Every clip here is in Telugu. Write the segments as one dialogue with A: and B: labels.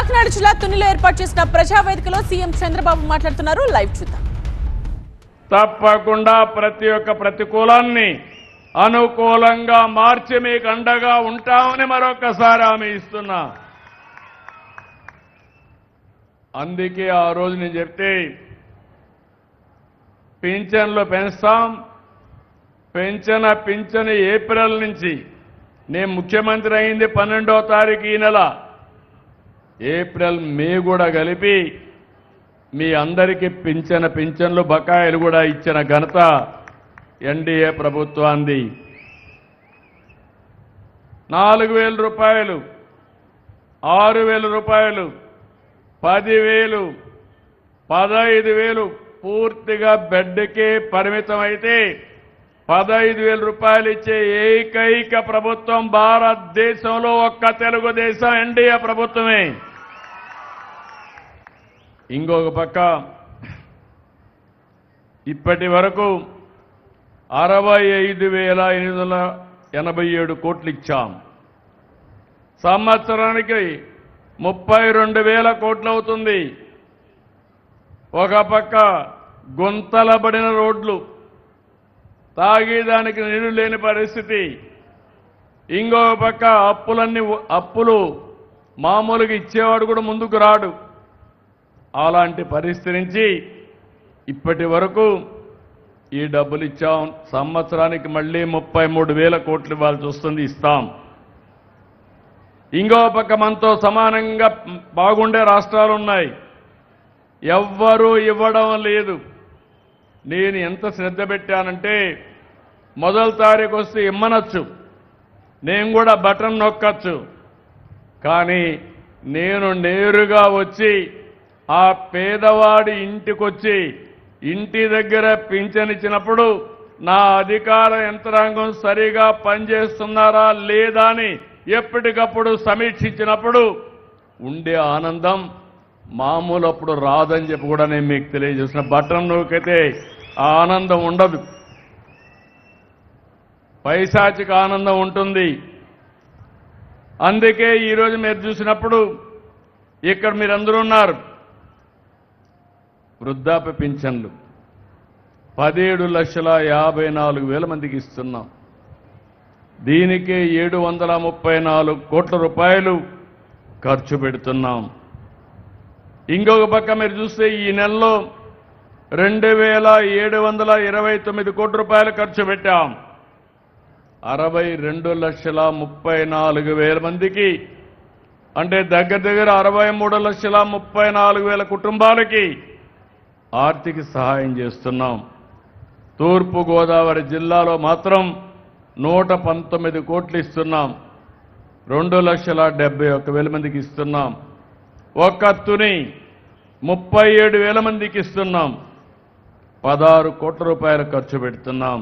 A: కాకినాడ జిల్లా తునిలో ఏర్పాటు చేసిన ప్రజావేదికలో సీఎం చంద్రబాబు మాట్లాడుతున్నారు. లైవ్ చూద్దాం.
B: తప్పకుండా ప్రతి ఒక్క ప్రతికూలాన్ని అనుకూలంగా మార్చి మీకు అండగా ఉంటామని మరొకసారి హామీ ఇస్తున్నా. అందుకే ఆ రోజు నేను చెప్తే పింఛన్లు పెంచుతాం, పింఛను ఏప్రిల్ నుంచి నేను ముఖ్యమంత్రి అయింది 12వ తారీఖు ఈ నెల, ఏప్రిల్ మే కూడా కలిపి మీ అందరికీ పింఛన్లు బకాయిలు కూడా ఇచ్చిన ఘనత ఎన్డీఏ ప్రభుత్వాన్ని. 4,000 రూపాయలు, 6,000 రూపాయలు, 10,000, 15,000 పూర్తిగా బెడ్కే పరిమితం అయితే 15,000 రూపాయలు ఇచ్చే ఏకైక ప్రభుత్వం భారతదేశంలో ఒక్క తెలుగుదేశం ఎన్డీఏ ప్రభుత్వమే. ఇంకొక పక్క ఇప్పటి వరకు 65,887 కోట్లు ఇచ్చాం. సంవత్సరానికి 32,000 కోట్లు అవుతుంది. ఒక పక్క గుంతలబడిన రోడ్లు, తాగేదానికి నీళ్లు లేని పరిస్థితి, ఇంకొక పక్క అప్పులు మామూలుగా ఇచ్చేవాడు కూడా ముందుకు రాడు. అలాంటి పరిస్థితి నుంచి ఇప్పటి వరకు ఈ డబ్బులు ఇచ్చాం. సంవత్సరానికి మళ్ళీ 33,000 కోట్లు ఇవ్వాల్సి వస్తుంది, ఇస్తాం. ఇంకో పక్క మనతో సమానంగా బాగుండే రాష్ట్రాలు ఉన్నాయి, ఎవ్వరూ ఇవ్వడం లేదు. నేను ఎంత శ్రద్ధ పెట్టానంటే మొదటి తారీఖు వస్తే ఇమ్మనొచ్చు, నేను కూడా బటన్ నొక్కచ్చు, కానీ నేను నేరుగా వచ్చి ఆ పేదవాడి ఇంటికొచ్చి ఇంటి దగ్గర పింఛనిచ్చినప్పుడు నా అధికార యంత్రాంగం సరిగా పనిచేస్తున్నారా లేదా అని ఎప్పటికప్పుడు సమీక్షించినప్పుడు ఉండే ఆనందం మామూలు అప్పుడు రాదని చెప్పి కూడా నేను మీకు తెలియజేసిన. బటన్ నొక్కితే ఆ ఆనందం ఉండదు, పైశాచిక ఆనందం ఉంటుంది. అందుకే ఈరోజు మీరు చూసినప్పుడు ఇక్కడ మీరందరూ ఉన్నారు. వృద్ధాప్య పింఛన్లు 17,54,000 మందికి ఇస్తున్నాం. దీనికే 734 కోట్ల రూపాయలు ఖర్చు పెడుతున్నాం. ఇంకొక పక్క మీరు చూస్తే ఈ నెలలో 2,729 కోట్ల రూపాయలు ఖర్చు పెట్టాం. 62,34,000 మందికి, అంటే దగ్గర 63,34,000 కుటుంబాలకి ఆర్థిక సహాయం చేస్తున్నాం. తూర్పు గోదావరి జిల్లాలో మాత్రం 119 కోట్లు ఇస్తున్నాం. 2,71,000 మందికి ఇస్తున్నాం. ఒక్క తుని 37,000 మందికి ఇస్తున్నాం. 16 కోట్ల రూపాయలు ఖర్చు పెడుతున్నాం.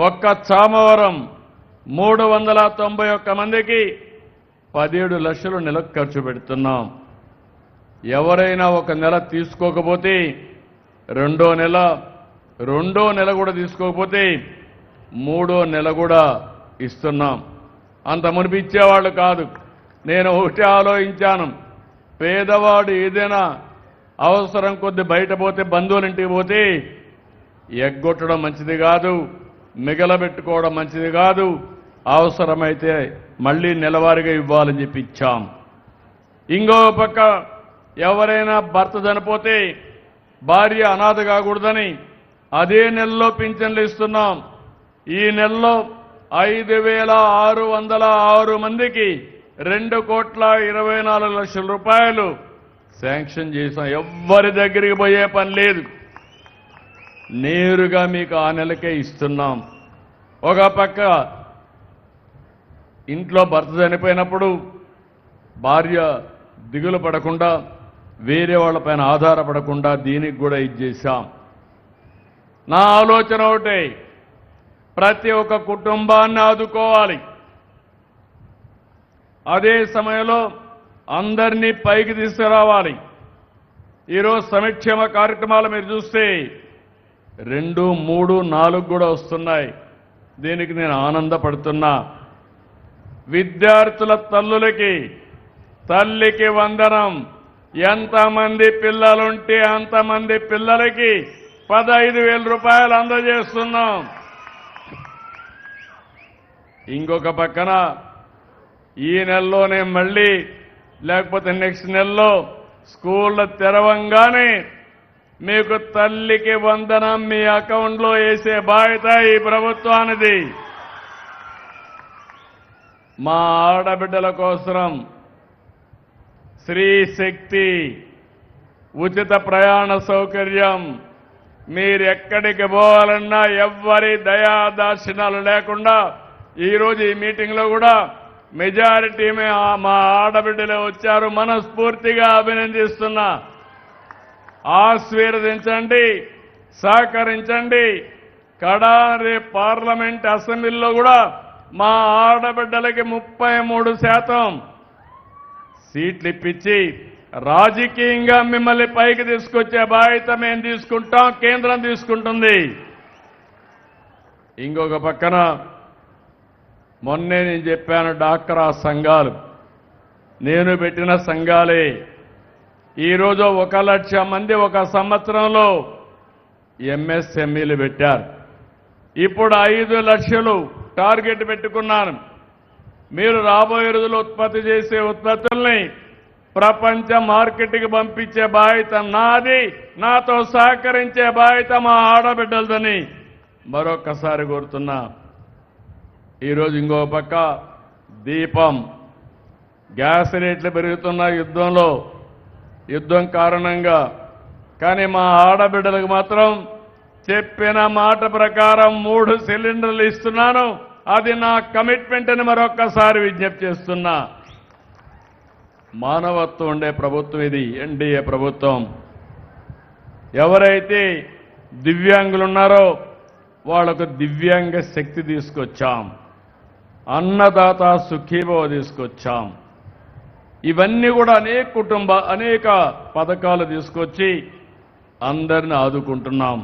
B: ఒక్క చామవరం 391 మందికి 17 లక్షలు నెలకు ఖర్చు పెడుతున్నాం. ఎవరైనా ఒక నెల తీసుకోకపోతే రెండో నెల కూడా తీసుకోకపోతే మూడో నెల కూడా ఇస్తున్నాం. అంత మునిపి ఇచ్చేవాళ్ళు కాదు. నేను ఒకటి ఆలోచించాను, పేదవాడు ఏదైనా అవసరం కొద్ది బయట పోతే, బంధువుల ఇంటికి పోతే ఎగ్గొట్టడం మంచిది కాదు, మిగలబెట్టుకోవడం మంచిది కాదు, అవసరమైతే మళ్ళీ నెలవారీగా ఇవ్వాలని చెప్పి ఇచ్చాం. ఇంకో పక్క ఎవరైనా భర్త చనిపోతే భార్య అనాథ కాకూడదని అదే నెలలో పింఛన్లు ఇస్తున్నాం. ఈ నెలలో 5,606 మందికి 2,24,00,000 రూపాయలు శాంక్షన్ చేశాం. ఎవ్వరి దగ్గరికి పోయే పని లేదు, నేరుగా మీకు ఆ నెలకే ఇస్తున్నాం. ఒక పక్క ఇంట్లో భర్త చనిపోయినప్పుడు భార్య దిగులు పడకుండా, వేరే వాళ్ళపైన ఆధారపడకుండా దీనికి కూడా ఇచ్చేశాం. నా ఆలోచన ఒకటే, ప్రతి ఒక్క కుటుంబాన్ని ఆదుకోవాలి, అదే సమయంలో అందరినీ పైకి తీసుకురావాలి. ఈరోజు సంక్షేమ కార్యక్రమాలు మీరు చూస్తే 2, 3, 4 కూడా వస్తున్నాయి. దీనికి నేను ఆనందపడుతున్నా. విద్యార్థుల తల్లులకి తల్లికి వందనం. ఎంతమంది పిల్లలుంటే అంతమంది పిల్లలకి 15,000 రూపాయలు అందజేస్తున్నాం. ఇంకొక పక్కన ఈ నెలలోనే మళ్ళీ లేకపోతే నెక్స్ట్ నెలలో స్కూళ్ళ తెరవంగానే మీకు తల్లికి వందనం మీ అకౌంట్లో వేసే బాధ్యత ఈ ప్రభుత్వానిది. మా ఆడబిడ్డల కోసం స్త్రీ శక్తి, ఉచిత ప్రయాణ సౌకర్యం, మీరు ఎక్కడికి పోవాలన్నా ఎవ్వరి దయాదాక్షిణాలు లేకుండా ఈరోజు ఈ మీటింగ్లో కూడా మెజారిటీ మా ఆడబిడ్డలే వచ్చారు. మనస్ఫూర్తిగా అభినందిస్తున్నా. ఆశీర్వదించండి, సహకరించండి. రేపు పార్లమెంట్ అసెంబ్లీలో కూడా మా ఆడబిడ్డలకి 33% సీట్లు ఇప్పించి రాజకీయంగా మిమ్మల్ని పైకి తీసుకొచ్చే బాధ్యత మేము తీసుకుంటాం, కేంద్రం తీసుకుంటుంది. ఇంకొక పక్కన మొన్నే నేను చెప్పాను, డాక్రా సంఘాలు నేను పెట్టిన సంఘాలే ఈరోజు 1 లక్ష మంది ఒక సంవత్సరంలో ఎంఎస్ఎంఈలు పెట్టారు. ఇప్పుడు 5 లక్షలు టార్గెట్ పెట్టుకున్నాను. మీరు రాబోయే రోజుల్లో ఉత్పత్తి చేసే ఉత్పత్తుల్ని ప్రపంచ మార్కెట్కి పంపించే బాధ్యత నాది, నాతో సహకరించే బాధ్యత మా ఆడబిడ్డలదని మరొక్కసారి కోరుతున్నా. ఈరోజు ఇంకో పక్క దీపం, గ్యాస్ రేట్లు పెరుగుతున్న యుద్ధం కారణంగా, కానీ మా ఆడబిడ్డలకు మాత్రం చెప్పిన మాట ప్రకారం 3 సిలిండర్లు ఇస్తున్నాను. అది నా కమిట్మెంట్ అని మరొక్కసారి విజ్ఞప్తి చేస్తున్నా. మానవత్వం ఉండే ప్రభుత్వం ఇది, ఎన్డీఏ ప్రభుత్వం. ఎవరైతే దివ్యాంగులు ఉన్నారో వాళ్లకు దివ్యాంగ శక్తి తీసుకొచ్చాం, అన్నదాత సుఖీభవ తీసుకొచ్చాం. ఇవన్నీ కూడా అనేక పథకాలు తీసుకొచ్చి అందరిని ఆదుకుంటున్నాం.